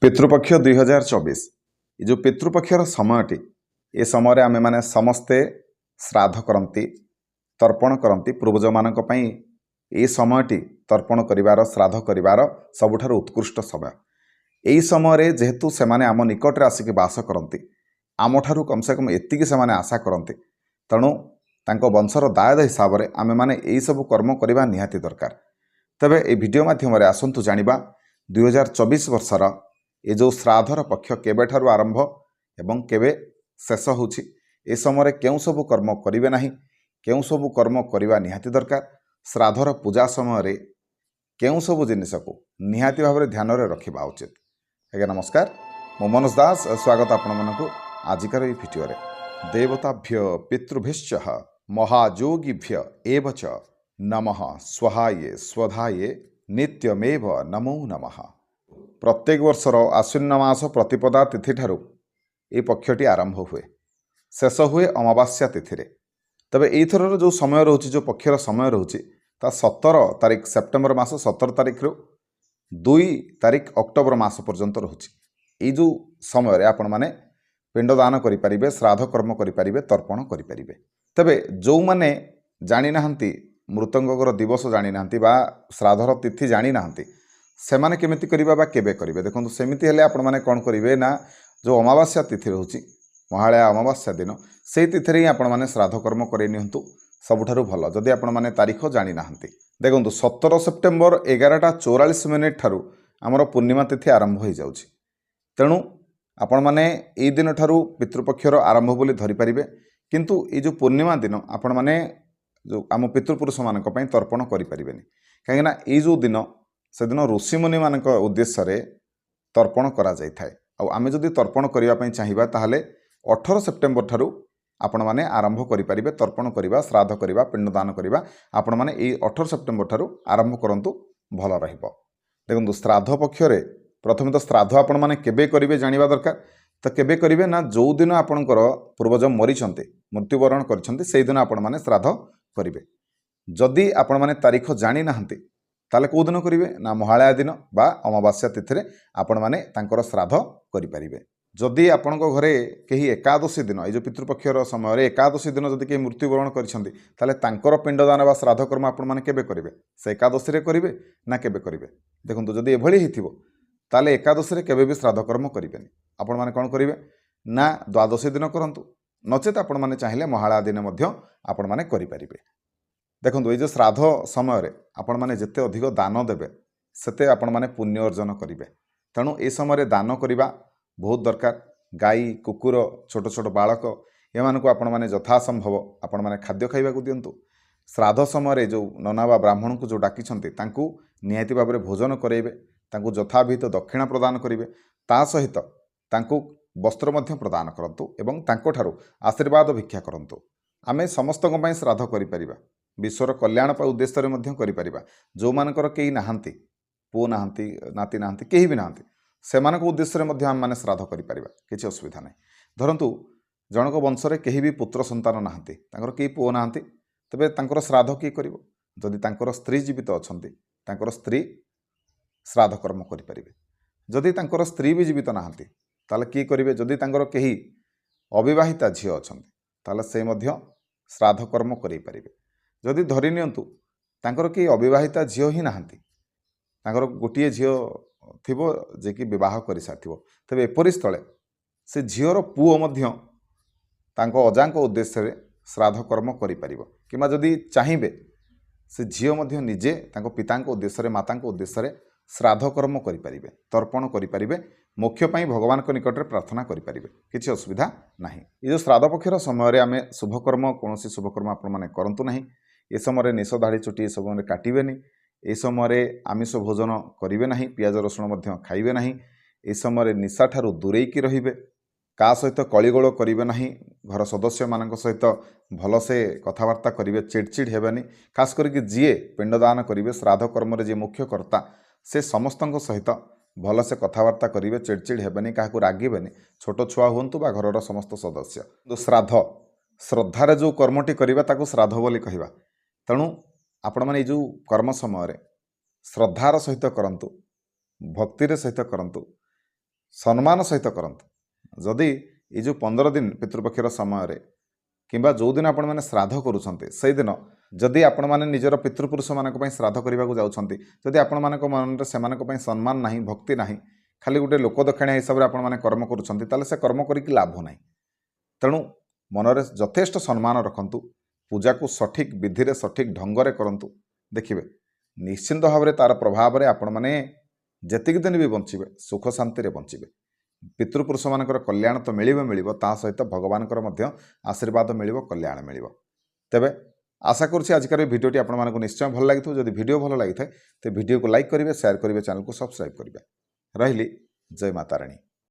पितृपक्ष 2024 ये जो पितृपक्षर समयटी ए समय आमे माने समस्ते श्राद्ध करती तर्पण करती पूर्वज मानक पई ए समयटी तर्पण करिवार श्राद्ध करिवार सबुठारु उत्कृष्ट समय। एई समय रे जेहेतु से माने आम निकट रे आसिक बास करती आमठारु कम से कम एतिकी से माने आशा करती तेणु तांको वंशर दायद हिसाब से आमे माने एई सब कर्म करबा निहाती दरकार। तबे ए वीडियो माध्यम रे आसंतु जानिबा 2024 वर्षर ये जो श्राद्धर पक्ष केबेठारु आरंभ एवं केबे शेष होछि ए समय केउं सब कर्म करिवे नाही केउं सब कर्म करिवा निहाती दरकार। श्राद्धर पूजा समय रे केउं सब जिनिस को निहाती भाव में ध्यान में रखा उचित। आज्ञा नमस्कार, मो मनोज दास स्वागत आपण मानकु आजिकार ये भिडियो रे। देवताभ्य पितृभ्यश्च महायोगिभ्य एव च नमः स्वहाये स्वधाये नित्यमेव नमो नमः। प्रत्येक वर्षर आश्विन मास प्रतिपदा तिथि ठारू ए पक्षटी आरंभ हुए शेष हुए अमावास्या तिथि रे। तबे एथर जो समय रोचे जो पक्षर समय रोचे ता 17 तारिख सेप्टेम्बर मास 17 तारिख रु 2 तारिख अक्टोबर मास पर्यंत रोचे। ये जो समय रे आपण माने पिंडदान करि परिबे श्राद्ध कर्म करि परिबे तर्पण करि परिबे। तबे जो माने जानि नाहंती मृतंगकर दिवस जानि नाहंती बा श्राद्धर तिथि जानि नाहंती से माने केमिति करिबा बा केबे करिबे देखंतु सेमिति हेले आपण माने कोन करिवे ना जो अमावास्या तिथि रहउची महालया अमावास्या दिन से तिथि रे आपण माने श्राद्ध कर्म करै निहंतु सबुठारु भल। जदि आपण माने तारीख जानि नाहंती देखंतु 17 सेप्टेम्बर 11:44 ठारू आमर पूर्णिमा तिथि आरंभ हो जाउची। तेणु आपण माने एई दिन ठारू पितृपक्षर आरंभ बोली धरि परिबे किंतु ए जो पूर्णिमा दिन आपण माने जो आम पितृपुरुष मानक पई तर्पण करि परिबेनी काहेना ए जो दिन से दिन ऋषिमुनि मानक उद्देश्य रे तर्पण करा जाय थाए। आ आमे जदि तर्पण करिवा पई चाहिबा ताहाले 18 सेप्टेम्बर ठारू आपण माने आरंभ करि परिबे तर्पण करिबा श्राद्ध करिबा पिंडदान करिबा आपण माने ए 18 सेप्टेम्बर ठारू आरंभ करंतु भल रहिबो। देखंतु श्राद्ध पक्षरे प्रथम तो श्राद्ध आपण माने केबे करिबे जानिबा दरकार। तो केबे करिबे ना जो दिन आपणकर पूर्वज मरिछन्ते मृत्युवरण करछन्ते सेहि दिन आपण माने श्राद्ध करिबे। जदि आपण माने तारीख जानि नाहंती ताले को दिन करिवे ना महालया दिन बा अमावास्या तिथि रे आपण माने तांकर श्राद्ध करि परिबे। जदि आपणको घरे केही एकादशी दिन ए जो पितृपक्षर समय रे एकादशी दिन जदि केही मृत्युवरण करछन्ती ताले तांकर पिंडदान बा श्राद्ध कर्म आपण माने केबे करिवे से एकादशी रे करिवे ना केबे करिवे। देखंतु जदि एभली हिथिबो ताले एकादशी रे केबे भी श्राद्ध कर्म करिवेनी आपण माने कोन करिवे ना द्वादशी दिन करंतु नचेत आपण माने चाहिले महालया दिन मध्य आपण माने करि परिबे। देखंतु ए जो श्राद्ध समय रे आपण माने जेते अधिक दान देबे सेते आपण माने पुण्य अर्जन करिवे। तेणु ए समय रे दान करिबा बहुत दरकार। गाई कुकुर छोट छोट बालक एमानकु आपण माने यथा संभव आपण माने खाद्य खाइबा को दियंतु। श्राद्ध समय रे जो नना बा ब्राह्मण को जो डाकी छन्ते तांकु निहाती भाव में भोजन करेइबे तांकु यथाविहित दक्षिणा प्रदान करिवे ता सहित तांकु वस्त्र मध्य प्रदान करंतु एवं तांको ठारू आशीर्वाद भिक्षा करंतु। आमे समस्तक पई श्राद्ध करि परिबा विश्वर कल्याण पा उद्देश्य रे मध्य करि परिबा। जो मानकर केही नाहंती पु नाहंती नाती नाहंती केही भी नाहंती सेमानक उद्देश्य रे मध्य आम माने श्राद्ध करि परिबा किछि असुविधा नै। धरंतु जनक वंश रे केही भी पुत्र संतान नाहंती तांकर केही पु नाहंती तबे तांकर श्राद्ध की करिवो। जदि तांकर स्त्री जीवित अछंती तांकर स्त्री श्राद्ध कर्म करि परिबे। जदि तांकर स्त्री भी जीवित नाहंती ताले की करिवे जदि तांकर केही अविवाहिता झियो अछंती ताले से मध्य श्राद्ध कर्म करि परिबे। जदि धरि नियंतु तांकर केही अविवाहिता झियो ही नाहंती तांकर गोटिए झियो थिबो जे कि विवाह करि साथिबो तबे एपरि स्थले से झियोर पुओ मध्य तांको अजांको उद्देश्य रे श्राद्ध कर्म करि परिबो किमा जदि चाहिबे से झियो मध्य निजे तांको पितांको उद्देश्य रे मातांको उद्देश्य रे श्राद्ध कर्म करि परिबे तर्पण करि परिबे मोक्ष पई भगवान को निकट रे प्रार्थना करि परिबे किछि असुविधा नाही। ए जो श्राद्ध पक्षर समय रे आमे शुभ कर्म कोनोसी शुभ कर्म आपण माने करंतु नाही। ए समय निश दाढ़ी चुटी ए समय काटिबेनी ए समय आमिष भोजन करिवे नाही पियाज रसुण मध्य खाइबे नाही। ए समय निशा ठारू दूरेकी रहिबे का सहित कलिगोल करिवे नाही। घर सदस्य मानक सहित भलसे कथबार्ता करिवे चिड़चिड़ हेबेनी। खास करके जीए पिंडदान करिवे श्राद्ध कर्म रे जे मुख्य कर्ता से समस्तक सहित भलसे कथबार्ता करिवे चिड़चिड़ हेबेनी काहाकु रागिबेनी छोट छुआ हुंतु बा घरर समस्त सदस्य। तो श्राद्ध श्रद्धार जो कर्मटी करिवा ताकु श्राद्ध बोली कहिबा। तेणु आपण माने जो कर्म समय रे श्रद्धार सहित करंतु भक्तिर सहित करंतु ସମ୍ମାନ ସହିତ କରନ୍ତୁ। ଯଦି ଏଇ ଯେଉଁ 15 ଦିନ ପିତୃପକ୍ଷର ସମୟରେ କିମ୍ବା ଯେଉଁଦିନ ଆପଣମାନେ ଶ୍ରାଦ୍ଧ କରୁଛନ୍ତି ସେଇଦିନ ଯଦି ଆପଣମାନେ ନିଜର ପିତୃପୁରୁଷମାନଙ୍କ ପାଇଁ ଶ୍ରାଦ୍ଧ କରିବାକୁ ଯାଉଛନ୍ତି, ଯଦି ଆପଣମାନଙ୍କ ମନରେ ସେମାନଙ୍କ ପାଇଁ ସମ୍ମାନ ନାହିଁ, ଭକ୍ତି ନାହିଁ, ଖାଲି ଗୋଟେ ଲୋକ ଦକ୍ଷିଣା ହିସାବରେ ଆପଣମାନେ କର୍ମ କରୁଛନ୍ତି, ତାହେଲେ ସେ କର୍ମ କରିକି ଲାଭ ନାହିଁ। ତେଣୁ ମନରେ ଯଥେଷ୍ଟ ସମ୍ମାନ ରଖନ୍ତୁ, ପୂଜାକୁ ସଠିକ୍ ବିଧିରେ ସଠିକ୍ ଢଙ୍ଗରେ କରନ୍ତୁ। ଦେଖିବେ ନିଶ୍ଚିନ୍ତ ଭାବରେ ତା'ର ପ୍ରଭାବରେ ଆପଣମାନେ ଯେତିକି ଦିନ ବି ବଞ୍ଚିବେ ସୁଖ ଶାନ୍ତିରେ ବଞ୍ଚିବେ। ପିତୃପୁରୁଷମାନଙ୍କର କଲ୍ୟାଣ ତ ମିଳିବ, ତା ସହିତ ଭଗବାନଙ୍କର ମଧ୍ୟ ଆଶୀର୍ବାଦ ମିଳିବ, କଲ୍ୟାଣ ମିଳିବ। ତେବେ ଆଶା କରୁଛି ଆଜିକାର এই ଭିଡ଼ିଓଟି ଆପଣମାନଙ୍କୁ ନିଶ୍ଚୟ ଭଲ ଲାଗିଥିବ। ଯଦି ଭିଡ଼ିଓ ଭଲ ଲାଗିଥାଏ ତ ଭିଡ଼ିଓକୁ ଲାଇକ୍ କରିବେ, ସେୟାର କରିବେ, ଚ୍ୟାନେଲକୁ ସବସ୍କ୍ରାଇବ୍ କରିବେ। ରହିଲି, ଜୟ ମାତା ରାଣୀ।